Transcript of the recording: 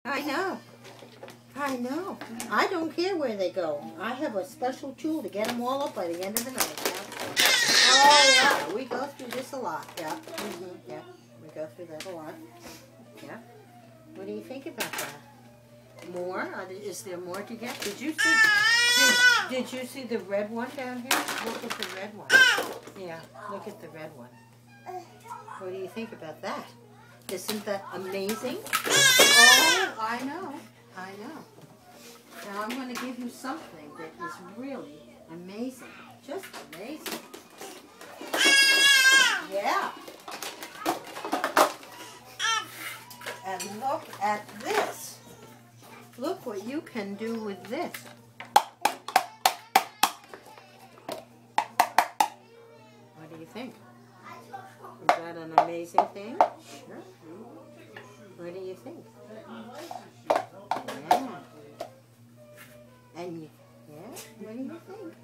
I know. I know. I don't care where they go. I have a special tool to get them all up by the end of the night. Yeah. Oh, yeah. We go through this a lot. Yeah. Yeah. We go through that a lot. Yeah. What do you think about that? More? Is there more to get? Did you see the red one down here? Look at the red one. Yeah. Look at the red one. What do you think about that? Isn't that amazing? Oh, I know. I know. Now I'm going to give you something that is really amazing. Just amazing. Yeah. And look at this. Look what you can do with this. What do you think? Is that an amazing thing? Sure. What do you think? Yeah. And yeah, what do you think?